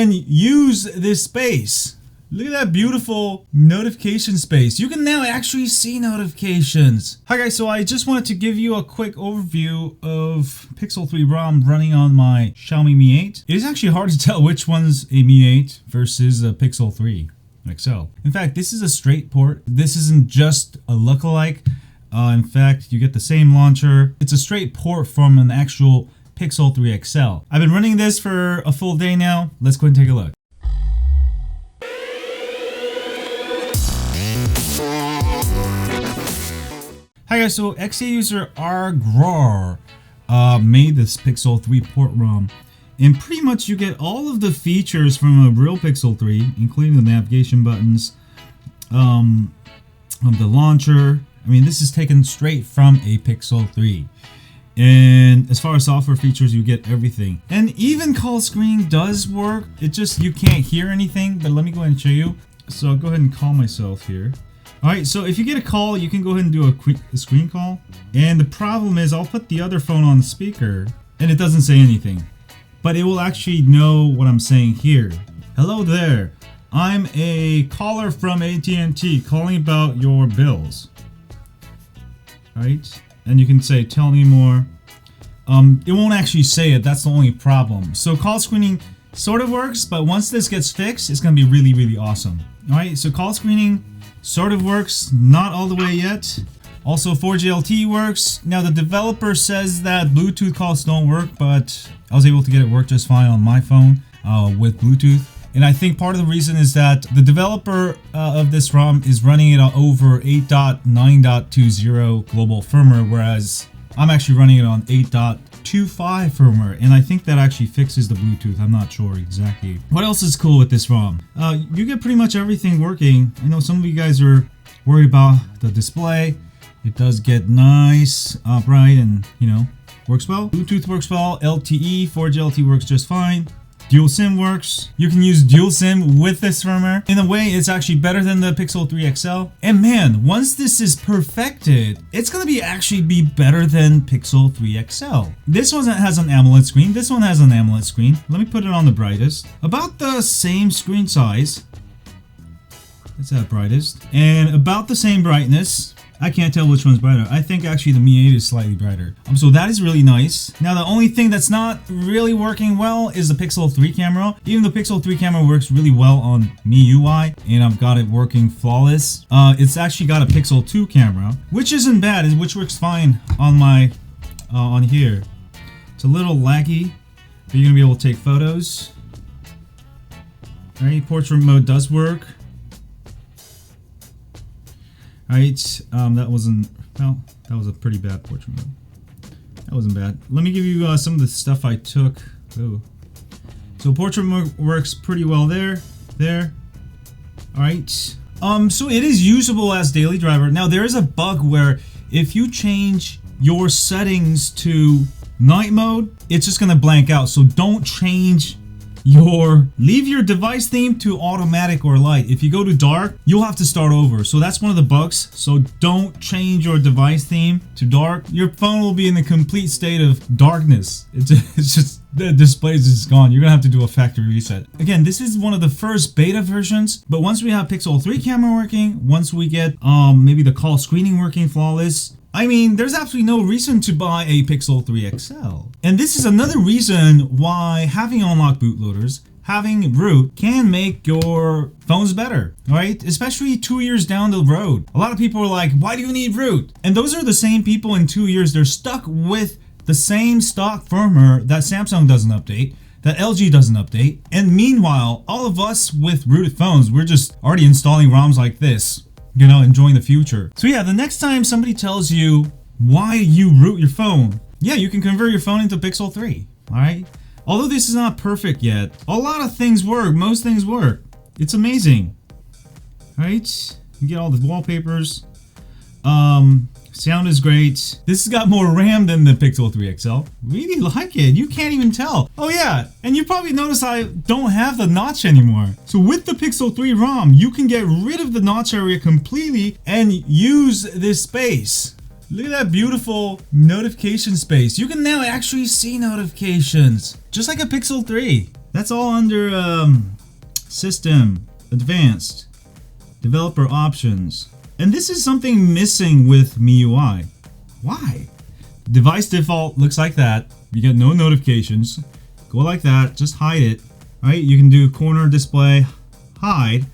and use this space. Look at that beautiful notification space. You can now actually see notifications. Hi guys, so I just wanted to give you a quick overview of Pixel 3 ROM running on my Xiaomi Mi 8. It is actually hard to tell which one's a Mi 8 versus a Pixel 3 XL. In fact, this is a straight port. This isn't just a lookalike. In fact, you get the same launcher. It's a straight port from an actual Pixel 3 XL. I've been running this for a full day now. Let's go and take a look. Hi guys, so XA user ROM made this Pixel 3 port ROM. And pretty much you get all of the features from a real Pixel 3, including the navigation buttons, the launcher. I mean, this is taken straight from a Pixel 3. And as far as software features, you get everything. And even call screen does work. It just, you can't hear anything, but let me go ahead and show you. So I'll go ahead and call myself here. Alright, so if you get a call, you can go ahead and do a screen call. And the problem is, I'll put the other phone on the speaker, and it doesn't say anything. But it will actually know what I'm saying here. Hello there. I'm a caller from AT&T calling about your bills. Right? And you can say, tell me more. It won't actually say it. That's the only problem. So call screening sort of works, but once this gets fixed, it's going to be really, really awesome. Alright, so call screening sort of works, not all the way yet. Also 4G LTE works. Now the developer says that Bluetooth calls don't work, but I was able to get it work just fine on my phone with Bluetooth. And I think part of the reason is that the developer of this ROM is running it over 8.9.20 global firmware, whereas I'm actually running it on 8.25 firmware, and I think that actually fixes the Bluetooth. I'm not sure exactly. What else is cool with this ROM? You get pretty much everything working. I know some of you guys are worried about the display. It does get nice, upright, and you know, works well. Bluetooth works well. LTE, 4G LTE works just fine. Dual SIM works. You can use dual SIM with this firmware. In a way, it's actually better than the Pixel 3 XL. And man, once this is perfected, it's gonna actually be better than Pixel 3 XL. This one has an AMOLED screen. This one has an AMOLED screen. Let me put it on the brightest. About the same screen size. It's at brightest. And about the same brightness. I can't tell which one's brighter. I think actually the Mi 8 is slightly brighter. So that is really nice. Now the only thing that's not really working well is the Pixel 3 camera. Even the Pixel 3 camera works really well on MIUI, and I've got it working flawless. It's actually got a Pixel 2 camera, which isn't bad, which works fine on my on here. It's a little laggy, but you're gonna be able to take photos. Alright, portrait mode does work. Alright, that wasn't, well, that was a pretty bad portrait mode. That wasn't bad. Let me give you some of the stuff I took. Ooh. So portrait mode works pretty well there. Alright. So it is usable as daily driver. Now there is a bug where if you change your settings to night mode, it's just gonna blank out. So don't change leave your device theme to automatic or light. If you go to dark, you'll have to start over. So that's one of the bugs. So don't change your device theme to dark. Your phone will be in a complete state of darkness. It's just the display is just gone. You're gonna have to do a factory reset. Again, this is one of the first beta versions, but once we have Pixel 3 camera working, once we get maybe the call screening working flawless, I mean, there's absolutely no reason to buy a Pixel 3 XL. And this is another reason why having unlocked bootloaders, having root, can make your phones better, right? Especially 2 years down the road. A lot of people are like, why do you need root? And those are the same people in 2 years, they're stuck with the same stock firmware that Samsung doesn't update, that LG doesn't update. And meanwhile, all of us with rooted phones, we're just already installing ROMs like this, you know, enjoying the future. So yeah, the next time somebody tells you why you root your phone, yeah, you can convert your phone into Pixel 3, all right? Although this is not perfect yet, a lot of things work, most things work. It's amazing, right? You get all the wallpapers. Sound is great. This has got more RAM than the Pixel 3 XL. Really like it. You can't even tell. Oh yeah, and you probably notice I don't have the notch anymore. So with the Pixel 3 ROM, you can get rid of the notch area completely and use this space. Look at that beautiful notification space. You can now actually see notifications, just like a Pixel 3. That's all under System, Advanced, Developer Options. And this is something missing with MIUI. Why? Device default looks like that. You get no notifications. Go like that, just hide it. Right? You can do corner display, hide.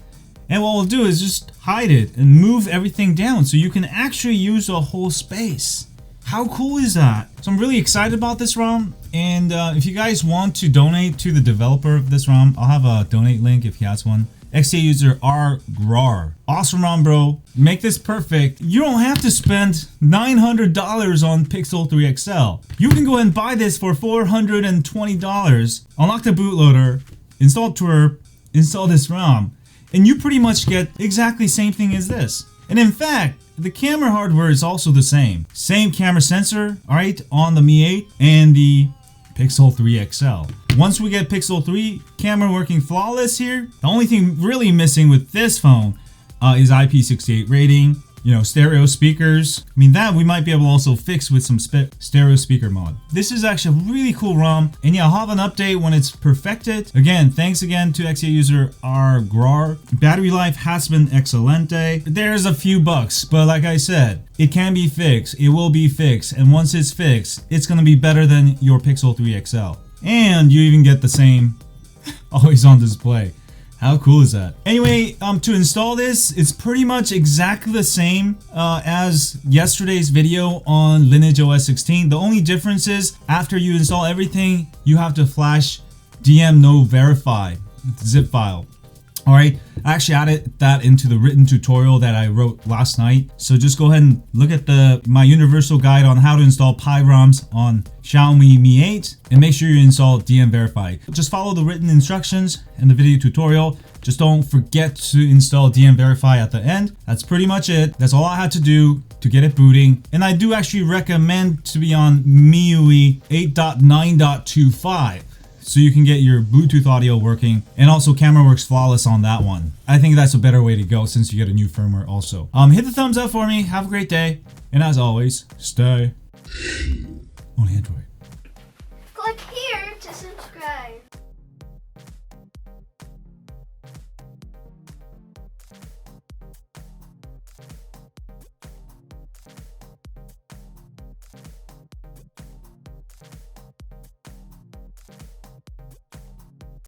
And what we'll do is just hide it and move everything down so you can actually use the whole space. How cool is that? So I'm really excited about this ROM. And if you guys want to donate to the developer of this ROM, I'll have a donate link if he has one. XDA user RGraur. Awesome ROM, bro. Make this perfect. You don't have to spend $900 on Pixel 3 XL. You can go ahead and buy this for $420. Unlock the bootloader, install Twerp, install this ROM, and you pretty much get exactly the same thing as this. And in fact, the camera hardware is also the same. Same camera sensor, alright, on the Mi 8 and the Pixel 3 XL. Once we get Pixel 3 camera working flawless here, the only thing really missing with this phone is IP68 rating, you know, stereo speakers. I mean, that we might be able to also fix with some stereo speaker mod. This is actually a really cool ROM, and yeah, I'll have an update when it's perfected. Again, thanks again to XDA user RGraur. Battery life has been excelente. There's a few bugs, but like I said, it can be fixed. It will be fixed, and once it's fixed, it's gonna be better than your Pixel 3 XL. And you even get the same always on display. How cool is that? Anyway, to install this, it's pretty much exactly the same as yesterday's video on Lineage OS 16. The only difference is after you install everything, you have to flash DM no verify zip file. All right, I actually added that into the written tutorial that I wrote last night. So just go ahead and look at my universal guide on how to install PyROMs on Xiaomi Mi 8 and make sure you install DM Verify. Just follow the written instructions in the video tutorial. Just don't forget to install DM Verify at the end. That's pretty much it. That's all I had to do to get it booting. And I do actually recommend to be on MIUI 8.9.25. so you can get your Bluetooth audio working, and also camera works flawless on that one. I think that's a better way to go since you get a new firmware also. Hit the thumbs up for me, have a great day, and as always, stay